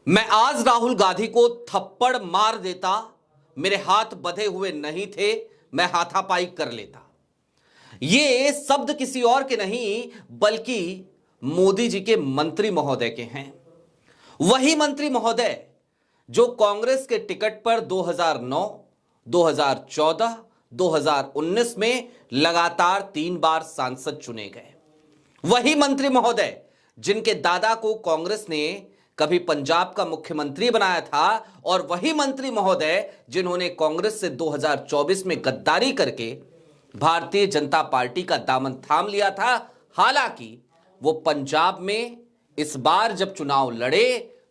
मैं आज राहुल गांधी को थप्पड़ मार देता, मेरे हाथ बंधे हुए नहीं थे, मैं हाथापाई कर लेता। ये शब्द किसी और के नहीं बल्कि मोदी जी के मंत्री महोदय के हैं। वही मंत्री महोदय जो कांग्रेस के टिकट पर 2009, 2014, 2019 में लगातार 3 बार सांसद चुने गए। वही मंत्री महोदय जिनके दादा को कांग्रेस ने कभी पंजाब का मुख्यमंत्री बनाया था, और वही मंत्री महोदय जिन्होंने कांग्रेस से 2024 में गद्दारी करके भारतीय जनता पार्टी का दामन थाम लिया था। हालांकि वो पंजाब में इस बार जब चुनाव लड़े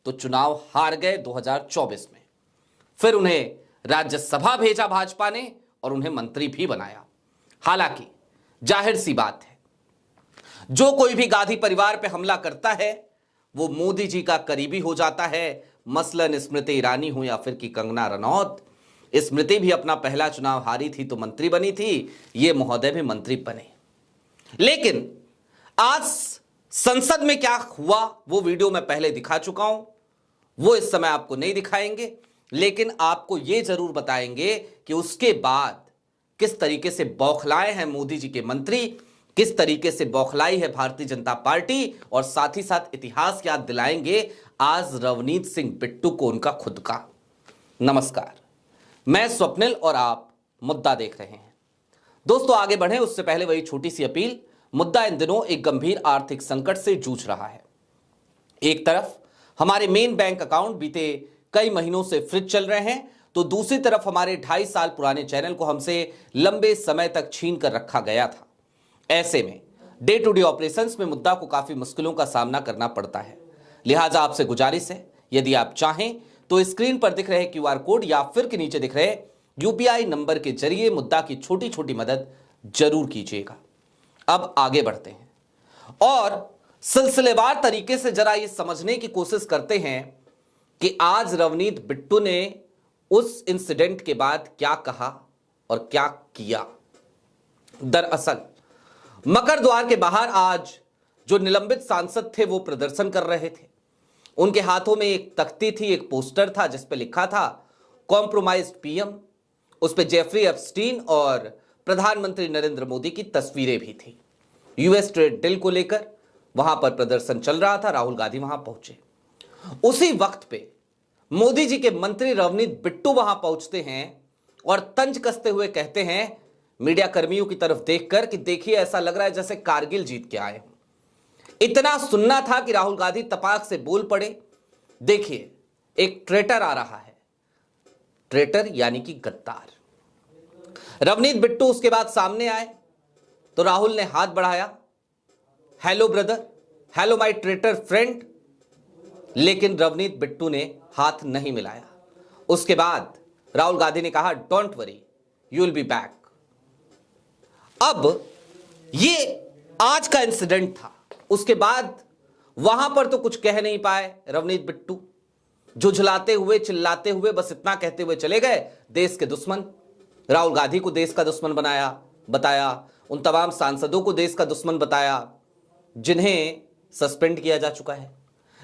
तो चुनाव हार गए 2024 में। फिर उन्हें राज्यसभा भेजा भाजपा ने और उन्हें मंत्री भी बनाया। हालांकि जाहिर सी बात है, जो कोई भी गांधी परिवार पे हमला करता है वो मोदी जी का करीबी हो जाता है। मसलन स्मृति ईरानी हो या फिर की कंगना रनौत। स्मृति भी अपना पहला चुनाव हारी थी तो मंत्री बनी थी, ये महोदय भी मंत्री बने। लेकिन आज संसद में क्या हुआ वो वीडियो मैं पहले दिखा चुका हूं, वो इस समय आपको नहीं दिखाएंगे, लेकिन आपको यह जरूर बताएंगे कि उसके बाद किस तरीके से बौखलाए हैं मोदी जी के मंत्री, किस तरीके से बौखलाई है भारतीय जनता पार्टी, और साथ ही साथ इतिहास याद दिलाएंगे आज रवनीत सिंह बिट्टू को उनका खुद का। नमस्कार, मैं स्वप्निल और आप मुद्दा देख रहे हैं। दोस्तों आगे बढ़े उससे पहले वही छोटी सी अपील। मुद्दा इन दिनों एक गंभीर आर्थिक संकट से जूझ रहा है। एक तरफ हमारे मेन बैंक अकाउंट बीते कई महीनों से फ्रीज चल रहे हैं, तो दूसरी तरफ हमारे 2.5 साल पुराने चैनल को हमसे लंबे समय तक छीन कर रखा गया था। ऐसे में डे टू डे ऑपरेशंस में मुद्दा को काफी मुश्किलों का सामना करना पड़ता है। लिहाजा आपसे गुजारिश है, यदि आप चाहें तो स्क्रीन पर दिख रहे क्यूआर कोड या फिर के नीचे दिख रहे यूपीआई नंबर के जरिए मुद्दा की छोटी छोटी मदद जरूर कीजिएगा। अब आगे बढ़ते हैं और सिलसिलेवार तरीके से जरा ये समझने की कोशिश करते हैं कि आज रवनीत बिट्टू ने उस इंसिडेंट के बाद क्या कहा और क्या किया। दरअसल मकर द्वार के बाहर आज जो निलंबित सांसद थे वो प्रदर्शन कर रहे थे। उनके हाथों में एक तख्ती थी, एक पोस्टर था जिस पे लिखा था कॉम्प्रोमाइज्ड पीएम। उस पे जेफरी एप्स्टीन और प्रधानमंत्री नरेंद्र मोदी की तस्वीरें भी थी। यूएस ट्रेड डील को लेकर वहां पर प्रदर्शन चल रहा था, राहुल गांधी वहां पहुंचे। उसी वक्त पे मोदी जी के मंत्री रवनीत बिट्टू वहां पहुंचते हैं और तंज कसते हुए कहते हैं मीडिया कर्मियों की तरफ देखकर कि देखिए ऐसा लग रहा है जैसे कारगिल जीत के आए हों। इतना सुनना था कि राहुल गांधी तपाक से बोल पड़े, देखिए एक ट्रेटर आ रहा है। ट्रेटर यानी कि गद्दार। रवनीत बिट्टू उसके बाद सामने आए तो राहुल ने हाथ बढ़ाया, hello brother, hello my traitor friend, लेकिन रवनीत बिट्टू ने हाथ नहीं मिलाया। उसके बाद राहुल गांधी ने कहा don't worry, you will be back. अब ये आज का इंसिडेंट था। उसके बाद वहां पर तो कुछ कह नहीं पाए रवनीत बिट्टू, झुझलाते हुए चिल्लाते हुए बस इतना कहते हुए चले गए, देश के दुश्मन। राहुल गांधी को देश का दुश्मन बताया, उन तमाम सांसदों को देश का दुश्मन बताया जिन्हें सस्पेंड किया जा चुका है।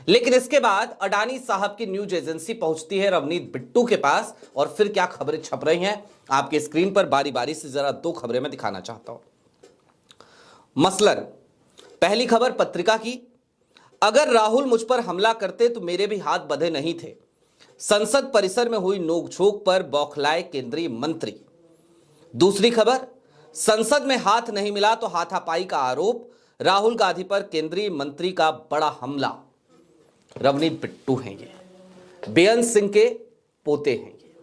लेकिन इसके बाद अडानी साहब की न्यूज एजेंसी पहुंचती है रवनीत बिट्टू के पास, और फिर क्या खबरें छप रही हैं आपके स्क्रीन पर बारी बारी से जरा 2 खबरें मैं दिखाना चाहता हूं। मसलन पहली खबर पत्रिका की, अगर राहुल मुझ पर हमला करते तो मेरे भी हाथ बंधे नहीं थे, संसद परिसर में हुई नोकझोंक पर बौखलाए केंद्रीय मंत्री। दूसरी खबर, संसद में हाथ नहीं मिला तो हाथापाई का आरोप, राहुल गांधी पर केंद्रीय मंत्री का बड़ा हमला। रवनीत बिट्टू हैं ये, बेअंत सिंह के पोते हैं ये,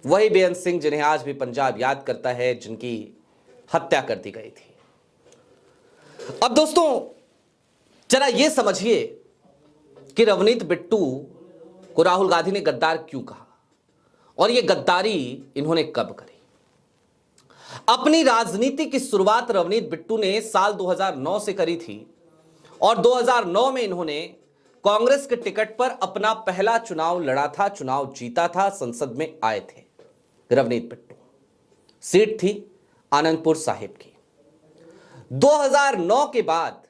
वही बेअंत सिंह जिन्हें आज भी पंजाब याद करता है, जिनकी हत्या कर दी गई थी। अब दोस्तों जरा ये समझिए कि रवनीत बिट्टू को राहुल गांधी ने गद्दार क्यों कहा और ये गद्दारी इन्होंने कब करी। अपनी राजनीति की शुरुआत रवनीत बिट्टू ने साल 2009 से करी थी और 2009 में इन्होंने कांग्रेस के टिकट पर अपना पहला चुनाव लड़ा था, चुनाव जीता था, संसद में आए थे रवनीत बिट्टू। सीट थी आनंदपुर साहिब की। 2009 के बाद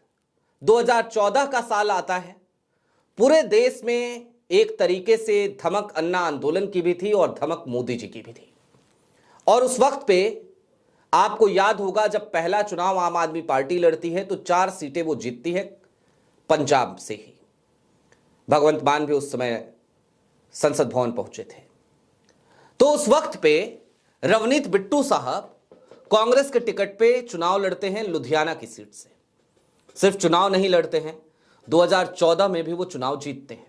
2014 का साल आता है। पूरे देश में एक तरीके से धमक अन्ना आंदोलन की भी थी और धमक मोदी जी की भी थी। और उस वक्त पे आपको याद होगा जब पहला चुनाव आम आदमी पार्टी लड़ती है तो 4 सीटें वो जीतती है पंजाब से ही। भगवंत मान भी उस समय संसद भवन पहुंचे थे। तो उस वक्त पे रवनीत बिट्टू साहब कांग्रेस के टिकट पे चुनाव लड़ते हैं लुधियाना की सीट से। सिर्फ चुनाव नहीं लड़ते हैं, 2014 में भी वो चुनाव जीतते हैं।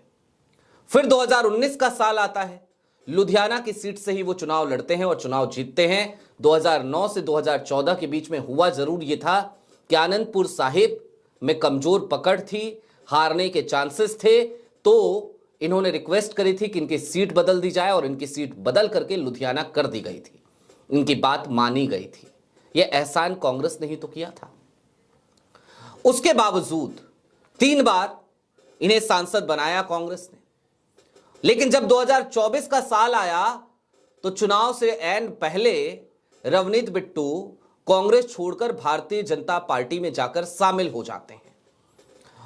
फिर 2019 का साल आता है, लुधियाना की सीट से ही वो चुनाव लड़ते हैं और चुनाव जीतते हैं। 2009 से 2014 के बीच में हुआ जरूर ये था कि आनंदपुर साहिब में कमजोर पकड़ थी, हारने के चांसेस थे, तो इन्होंने रिक्वेस्ट करी थी कि इनकी सीट बदल दी जाए और इनकी सीट बदल करके लुधियाना कर दी गई थी। इनकी बात मानी गई थी। यह एहसान कांग्रेस ने ही तो किया था। उसके बावजूद 3 बार इन्हें सांसद बनाया कांग्रेस ने। लेकिन जब 2024 का साल आया तो चुनाव से ऐन पहले रवनीत बिट्टू कांग्रेस छोड़कर भारतीय जनता पार्टी में जाकर शामिल हो जाते हैं।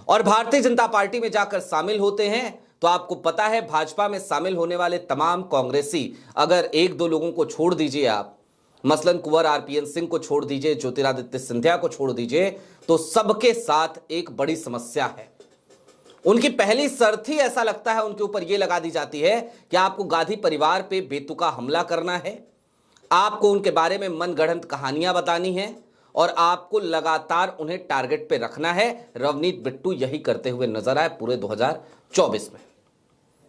और भारतीय जनता पार्टी में जाकर शामिल होते हैं तो आपको पता है भाजपा में शामिल होने वाले तमाम कांग्रेसी, अगर 1-2 लोगों को छोड़ दीजिए आप, मसलन कुंवर आरपीएन सिंह को छोड़ दीजिए, ज्योतिरादित्य सिंधिया को छोड़ दीजिए, तो सबके साथ एक बड़ी समस्या है। उनकी पहली शर्त ही ऐसा लगता है उनके ऊपर यह लगा दी जाती है कि आपको गांधी परिवार पे बेतुका हमला करना है, आपको उनके बारे में मनगढ़ंत कहानियां बतानी है और आपको लगातार उन्हें टारगेट पे रखना है। रवनीत बिट्टू यही करते हुए नजर आए पूरे 2024 में।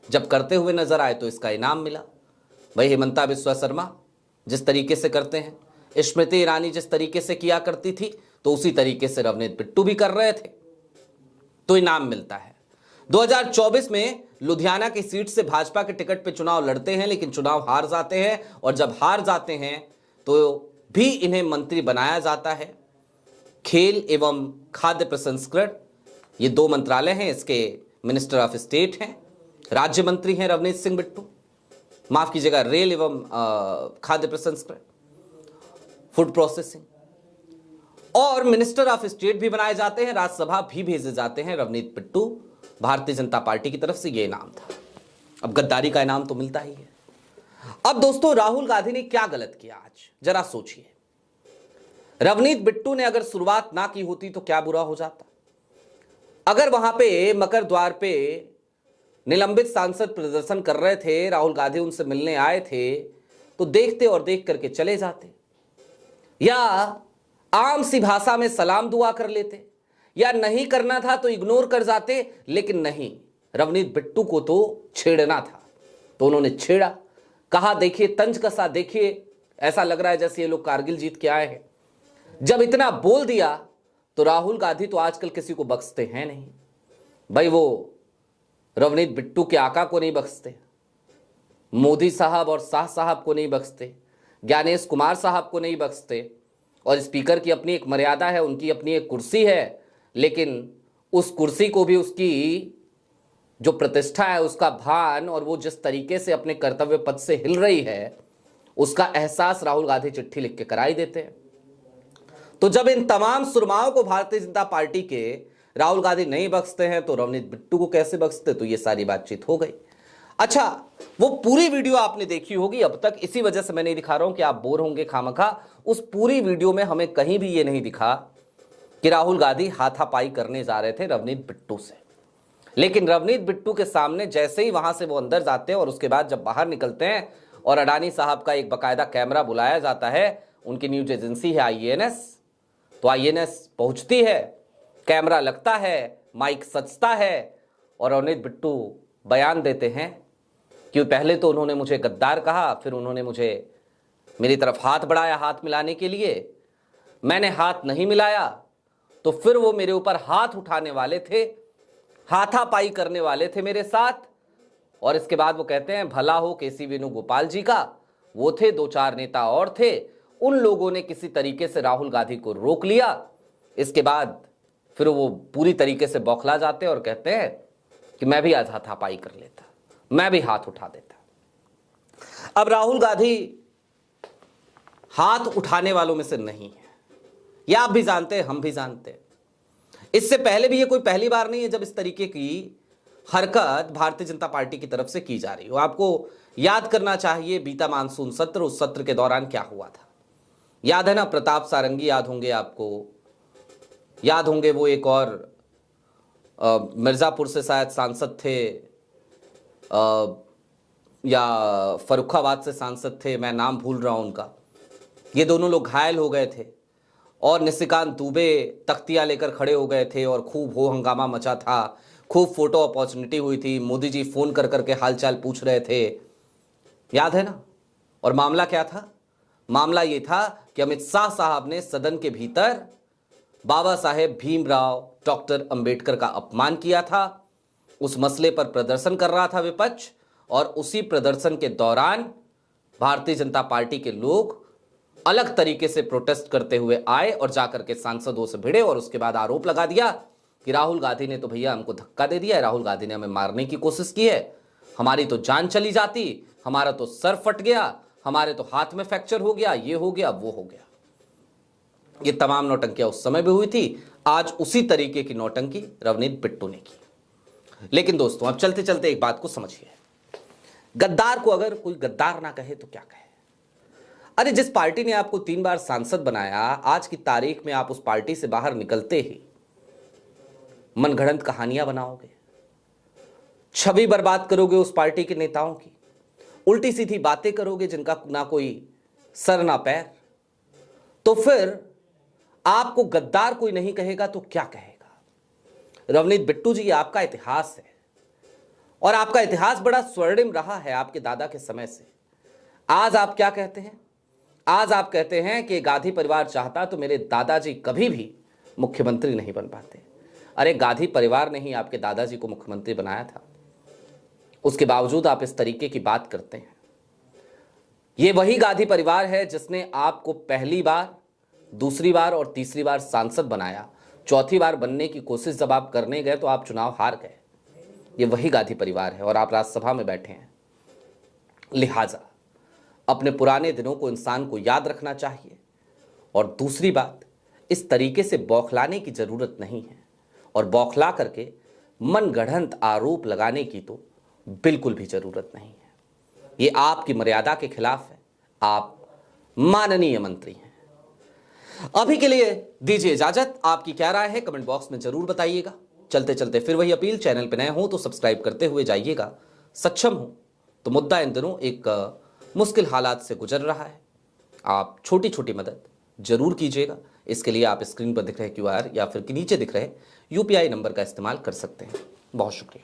जब करते हुए नजर आए तो इसका इनाम मिला। वही हेमंता बिस्वा शर्मा जिस तरीके से करते हैं, स्मृति ईरानी जिस तरीके से किया करती थी, तो उसी तरीके से रवनीत बिट्टू भी कर रहे थे, तो इनाम मिलता है। 2024 में लुधियाना की सीट से भाजपा के टिकट पे चुनाव लड़ते हैं, लेकिन चुनाव हार जाते हैं और जब हार जाते हैं तो भी इन्हें मंत्री बनाया जाता है। खेल एवं खाद्य प्रसंस्करण, ये 2 मंत्रालय हैं, इसके मिनिस्टर ऑफ स्टेट हैं, राज्य मंत्री हैं रवनीत सिंह बिट्टू, माफ कीजिएगा, रेल एवं खाद्य प्रसंस्करण, फूड प्रोसेसिंग, और मिनिस्टर ऑफ स्टेट भी बनाए जाते हैं, राज्यसभा भी भेजे जाते हैं रवनीत बिट्टू। भारतीय जनता पार्टी की तरफ से यह इनाम था। अब गद्दारी का इनाम तो मिलता ही है। अब दोस्तों, राहुल गांधी ने क्या गलत किया आज जरा सोचिए। रवनीत बिट्टू ने अगर शुरुआत ना की होती तो क्या बुरा हो जाता। अगर वहां पे मकर द्वार पे निलंबित सांसद प्रदर्शन कर रहे थे, राहुल गांधी उनसे मिलने आए थे, तो देखते और देख करके चले जाते, या आम सी भाषा में सलाम दुआ कर लेते, या नहीं करना था तो इग्नोर कर जाते। लेकिन नहीं, रवनीत बिट्टू को तो छेड़ना था, तो उन्होंने छेड़ा। कहा देखिए तंज कसा, देखिए ऐसा लग रहा है जैसे ये लोग कारगिल जीत के आए हैं। जब इतना बोल दिया तो राहुल गांधी तो आजकल किसी को बख्शते हैं नहीं भाई। वो रवनीत बिट्टू के आका को नहीं बख्शते, मोदी साहब और शाह साहब को नहीं बख्शते, ज्ञानेश कुमार साहब को नहीं बख्शते। और स्पीकर की अपनी एक मर्यादा है, उनकी अपनी एक कुर्सी है, लेकिन उस कुर्सी को भी उसकी जो प्रतिष्ठा है, उसका भान, और वो जिस तरीके से अपने कर्तव्य पद से हिल रही है, उसका एहसास राहुल गांधी चिट्ठी लिख के कराई देते हैं। तो जब इन तमाम सुरमाओं को भारतीय जनता पार्टी के राहुल गांधी नहीं बख्शते हैं तो रवनीत बिट्टू को कैसे बख्शते, तो ये सारी बातचीत हो गई। अच्छा, वो पूरी वीडियो आपने देखी होगी अब तक, इसी वजह से मैं नहीं दिखा रहा हूं कि आप बोर होंगे खामखा। उस पूरी वीडियो में हमें कहीं भी ये नहीं दिखा कि राहुल गांधी हाथापाई करने जा रहे थे रवनीत बिट्टू से। लेकिन रवनीत बिट्टू के सामने जैसे ही वहां से वो अंदर जाते हैं और उसके बाद जब बाहर निकलते हैं और अडानी साहब का एक बाकायदा कैमरा बुलाया जाता है, उनकी न्यूज एजेंसी है IANS, तो IANS पहुंचती है, कैमरा लगता है, माइक सजता है और रवनीत बिट्टू बयान देते हैं कि पहले तो उन्होंने मुझे गद्दार कहा, फिर उन्होंने मुझे मेरी तरफ हाथ बढ़ाया हाथ मिलाने के लिए, मैंने हाथ नहीं मिलाया तो फिर वो मेरे ऊपर हाथ उठाने वाले थे, हाथापाई करने वाले थे मेरे साथ। और इसके बाद वो कहते हैं भला हो केसी वेणुगोपाल जी का, वो थे, 2-4 नेता और थे, उन लोगों ने किसी तरीके से राहुल गांधी को रोक लिया। इसके बाद फिर वो पूरी तरीके से बौखला जाते और कहते हैं कि मैं भी आज हाथापाई कर लेता, मैं भी हाथ उठा देता। अब राहुल गांधी हाथ उठाने वालों में से नहीं है, यह आप भी जानते हैं, हम भी जानते हैं। इससे पहले भी ये कोई पहली बार नहीं है जब इस तरीके की हरकत भारतीय जनता पार्टी की तरफ से की जा रही हो। आपको याद करना चाहिए बीता मानसून सत्र, उस सत्र के दौरान क्या हुआ था। याद है ना, प्रताप सारंगी याद होंगे आपको, याद होंगे वो एक और मिर्जापुर से शायद सांसद थे, या फर्रुखाबाद से सांसद थे, मैं नाम भूल रहा हूं उनका। ये दोनों लोग घायल हो गए थे और निशिकांत दुबे तख्तियां लेकर खड़े हो गए थे और खूब हो हंगामा मचा था, खूब फोटो अपॉर्चुनिटी हुई थी, मोदी जी फोन कर करके हालचाल पूछ रहे थे, याद है ना। और मामला क्या था? मामला ये था कि अमित शाह साहब ने सदन के भीतर बाबा साहेब भीमराव डॉक्टर अंबेडकर का अपमान किया था। उस मसले पर प्रदर्शन कर रहा था विपक्ष, और उसी प्रदर्शन के दौरान भारतीय जनता पार्टी के लोग अलग तरीके से प्रोटेस्ट करते हुए आए और जाकर के सांसदों से भिड़े और उसके बाद आरोप लगा दिया कि राहुल गांधी ने तो भैया हमको धक्का दे दिया है, राहुल गांधी ने हमें मारने की कोशिश की है, हमारी तो जान चली जाती, हमारा तो सर फट गया, हमारे तो हाथ में फ्रैक्चर हो गया, ये हो गया, वो हो गया। ये तमाम नौटंकियां उस समय भी हुई थी। आज उसी तरीके की नौटंकी रवनीत बिट्टू ने की। लेकिन दोस्तों, अब चलते चलते एक बात को समझिए, गद्दार को अगर कोई गद्दार ना कहे तो क्या कहे। अरे जिस पार्टी ने आपको 3 बार सांसद बनाया, आज की तारीख में आप उस पार्टी से बाहर निकलते ही मनगढ़ंत कहानियां बनाओगे, छवि बर्बाद करोगे उस पार्टी के नेताओं की, उल्टी सीधी बातें करोगे जिनका ना कोई सर ना पैर, तो फिर आपको गद्दार कोई नहीं कहेगा तो क्या कहेगा। रवनीत बिट्टू जी, आपका इतिहास है और आपका इतिहास बड़ा स्वर्णिम रहा है आपके दादा के समय से। आज आप क्या कहते हैं? आज आप कहते हैं कि गांधी परिवार चाहता तो मेरे दादाजी कभी भी मुख्यमंत्री नहीं बन पाते। अरे गांधी परिवार ने ही आपके दादाजी को मुख्यमंत्री बनाया था, उसके बावजूद आप इस तरीके की बात करते हैं। यह वही गांधी परिवार है जिसने आपको पहली बार, दूसरी बार और तीसरी बार सांसद बनाया। चौथी बार बनने की कोशिश जब आप करने गए तो आप चुनाव हार गए। ये वही गांधी परिवार है और आप राज्यसभा में बैठे हैं। लिहाजा अपने पुराने दिनों को इंसान को याद रखना चाहिए। और दूसरी बात, इस तरीके से बौखलाने की जरूरत नहीं है, और बौखला करके मनगढ़ंत आरोप लगाने की तो बिल्कुल भी जरूरत नहीं है। ये आपकी मर्यादा के खिलाफ है। आप माननीय मंत्री हैं। अभी के लिए दीजिए इजाजत। आपकी क्या राय है कमेंट बॉक्स में जरूर बताइएगा। चलते चलते फिर वही अपील, चैनल पर नए हो तो सब्सक्राइब करते हुए जाइएगा। सक्षम हो तो मुद्दा इन दिनों एक मुश्किल हालात से गुजर रहा है, आप छोटी छोटी मदद जरूर कीजिएगा। इसके लिए आप स्क्रीन पर दिख रहे QR या फिर नीचे दिख रहे UPI नंबर का इस्तेमाल कर सकते हैं। बहुत शुक्रिया।